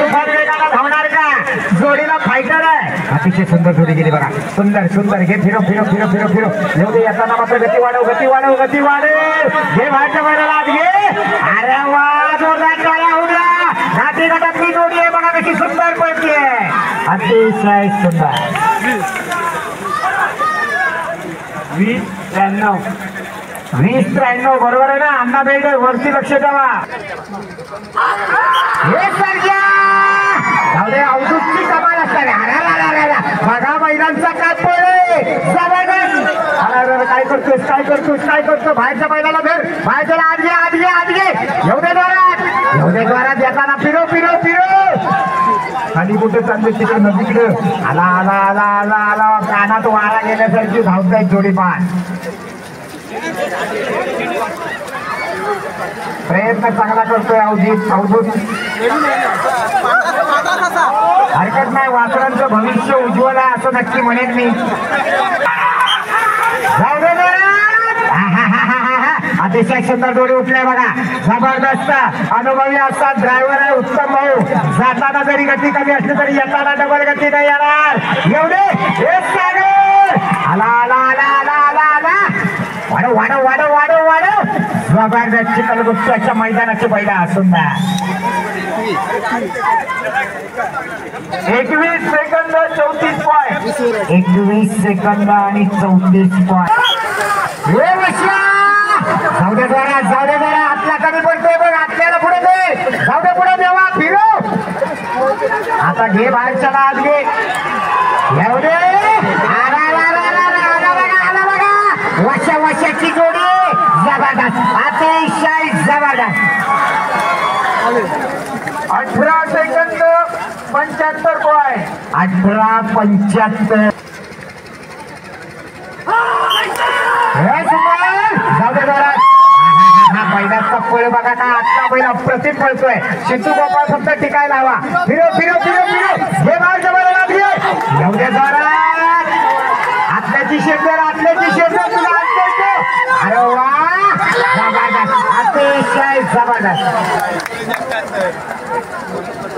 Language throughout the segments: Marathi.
तुफान वेगाला धावणार का? जोडीला फायटर आहे. अतिशय सुंदर जोडी गेली बघा. सुंदर सुंदर घे फिरो फिरो फिरो फिरो फिरो येऊ दे. येताना मात्र गती वाढव घे बाहेरच्या बाहेरला आज घे. अरे वा जोरदार टाळ्या होऊ द्या. नाती गटातली जोडी आहे बघा कशी सुंदर पळते. अतिशय सुंदर. 20-93 बरोबर आहे ना? अण्णा बेल्डे वरती लक्ष द्यावा. अवधूतची कमाल असणार. बघा महिलांचा काय पळे काय करतोस बाहेरच्या बैलाला धर. बाहेरच्याला आज घे येऊ दे द्वारात येताना फिरो खाली कुठे चालले तिकडे नदीकडे आला कानात वारा गेल्यासारखी धावताय जोडी. पान प्रयत्न चांगला करतोय अवधूत. हरकत नाही. वासरांचं भविष्य उज्ज्वल आहे असं नक्की म्हणेन मी. अतिशय सुंदर जोडी उठले बघा. जबरदस्त अनुभवी असतात. ड्रायव्हर आहे उत्तम भाऊ. जाताना जरी गती कमी असली तरी येताना डबल गती नाही येणार. एवढे वाढव जबरदस्त चिखलगुप्ताच्या मैदानाची बैला असून 21 सेकंद 34 पॉईंट. 21 सेकंद आणि 34 पॉईंट. जाऊ दे जरा आपला कमी पडतोय बघ. आपल्याला पुढे दे. जाऊ दे पुढे देवा फिरो. आता घे बाहेरच्या आज घे. येऊ दे. वर्षाची जोडी जबरदस्त. अतिशय जबरदस्त. 18 सेकंद 75 पॉईंट. 18-75. पहिल्याचा पळ बघा का. आजचा बैल अप्रतिम पळतोय. शितू गोपाळ फक्त टिकायला हवा. फिरो हे बाहेरच्या बैलाला येऊ दे जरा. आतल्याची शेंदर तुला. अरे वा जबरदस्त. अतिशय जबरदस्त.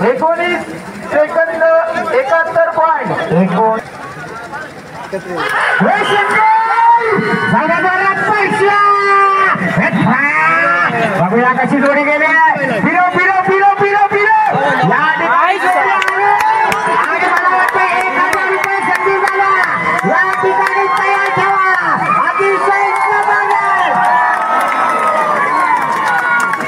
19 सेकंद 71 पॉईंट. बघूया कशी जोडी गेली. फिरो या ठिकाणी तयार ठेवा. अतिशय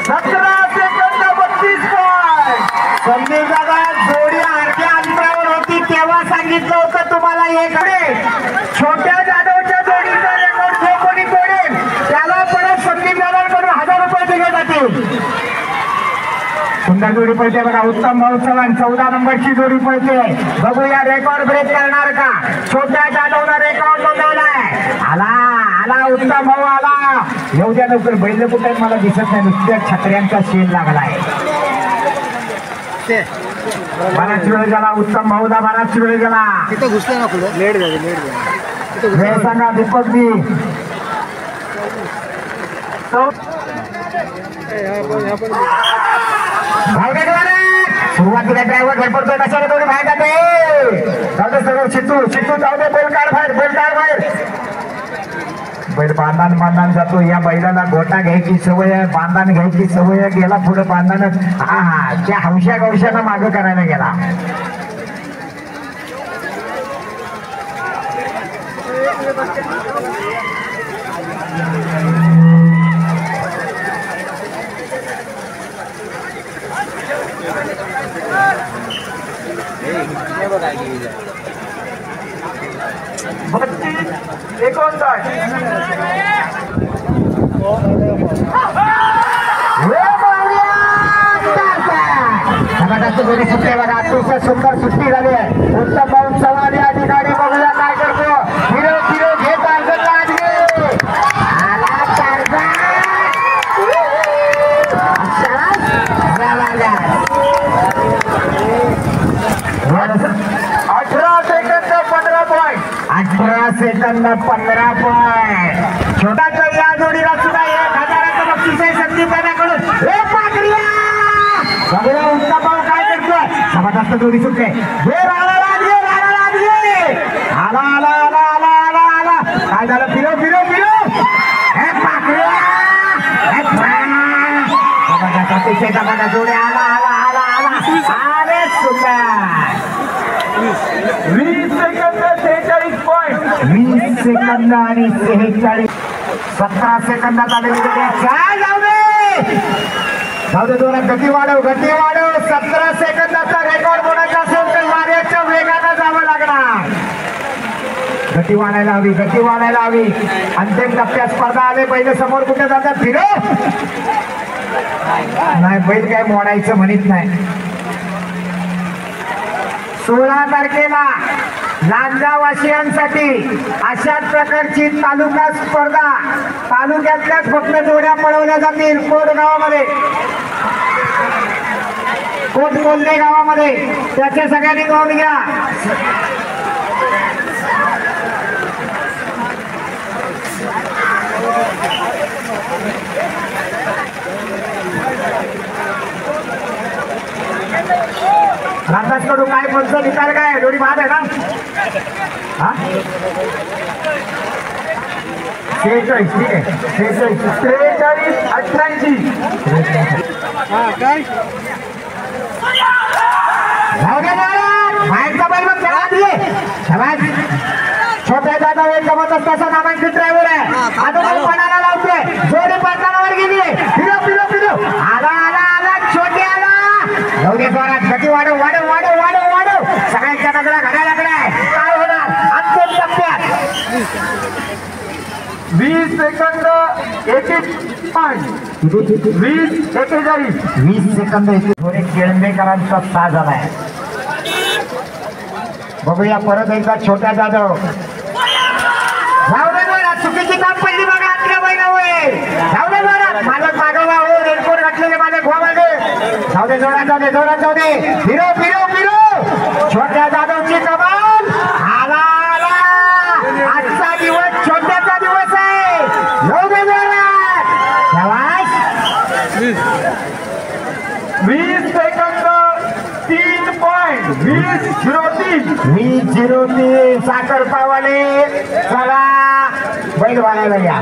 17 सेकंद 32 पॉईंट. संदीप दादा जोडी अर्ध्या अंतरावर होती तेव्हा सांगितलं होतं तुम्हाला. एकडे छोट्या जाधवच्या जोडीचा रेकॉर्ड जो कोणी तोडेल त्याला परत संदीप दादांकडून 1000 रुपये दिले जातील. सुंदर जोडी पळते बघा. उत्तम भाऊ चव्हाण 14 नंबरची जोडी पळते. बघूया रेकॉर्ड ब्रेक करणार का. छोट्या जाधवला रेकॉर्ड नोंदवलाय. आला उत्तम भाऊ आला. येऊ द्या लवकर. बैल कुठे मला दिसत नाही. नुसत्या छत्र्यांचा शेल लागलाय. बराच वेळ झाला. उत्तम भाऊला बराच वेळ झाला. तिथं घुसले ना पुढे. लेट झाले. वेळ सांगा दीपक जी. सुरुवातीला ड्रायव्हर धडपडतोय. कशाला थोडी बाहेर जाते. सगळं शितू जाऊ दे. बैल काढ बाहेर. बैल बांधान जातो. या बैलाला गोटा घ्यायची सवय आहे. बांधान घ्यायची सवय आहे. गेला पुढे बांधान. त्या हौशा गौशानं मागं करायला गेला. सुट्टी बघा. अतिशय सुंदर सुट्टी झाली आहे. उत्तम भाऊ चव्हाण या ठिकाणी. बघूया काय करतो. फिरो घे टार्गेटला आज घे. आला target. 18 second 15 point. 18 second 15 point. छोटा या जोडीला सुद्धा 1000चं बक्षीस जास्त जोडी सुटते आला आला आला आला आला आला काय झालं फिरो फिरो फिरो हे पाकड्या जोड्या आला आला आला आला अरे सुंदर 20 सेकंद 46 पॉईंट 20 सेकंद आणि 46 17 सेकंदात आलेली जाऊ दे जोरात गती वाढव 17 सेकंदाचा रेकॉर्ड बोलायचा असेल तर वाऱ्याच्या वेगानं जावं लागणार गती वाढायला हवी अंतिम टप्प्यात स्पर्धा आले पहिले समोर कुठे जातात फिरो नाही बैल काय मोडायचं म्हणत नाही 16 तारखेला लांजावासियांसाठी अशाच प्रकारची तालुका स्पर्धा तालुक्यातल्याच फक्त जोड्या पळवल्या जातील कोटकोल्हे गावामध्ये त्याचे सगळ्यांनी नोंद घ्या रामदासकडून काय बोलतो निकाल काय जोडी बाद आहे ना हा 46 ठीक आहे 43 88 काय बाहेरचा बैल मग छोट्या दादा वेळ जमत असताना नामांकित ड्रायव्हर आहे आता पणाला लावतोय जोडी पडतानावर गेली फिरो फिरो फिरो आला आला आला छोटे आला एवढे जोरात गती वाढव वाढव वाढव वाढव वाढव सगळ्यांच्या नजरा घड्याळाकडे आहे काय होणार अंतिम टप्प्यात 20 सेकंद 21 पॉईंट 20 41 20 सेकंद थोडे केळंबेकरांचा साथ झालाय बघूया परत एकदा छोट्या जाधव जाऊ दे बरं चुकीची काम पडली बघा आतल्या बैलावर जाऊ दे बरं मालक मागवा हो रेनकोट घातलेले मालक व्हा मागे जाऊ दे जोरात जाऊ दे फिरो फिरो फिरो छोट्या जाधवची कमाल आला आला आजचा दिवस छोट्याचा दिवस आहे जाऊ दे जोरात शाबास 20 सेकंद 3 पॉईंट 20 03 साखर पावाले चला बैल वाढायला या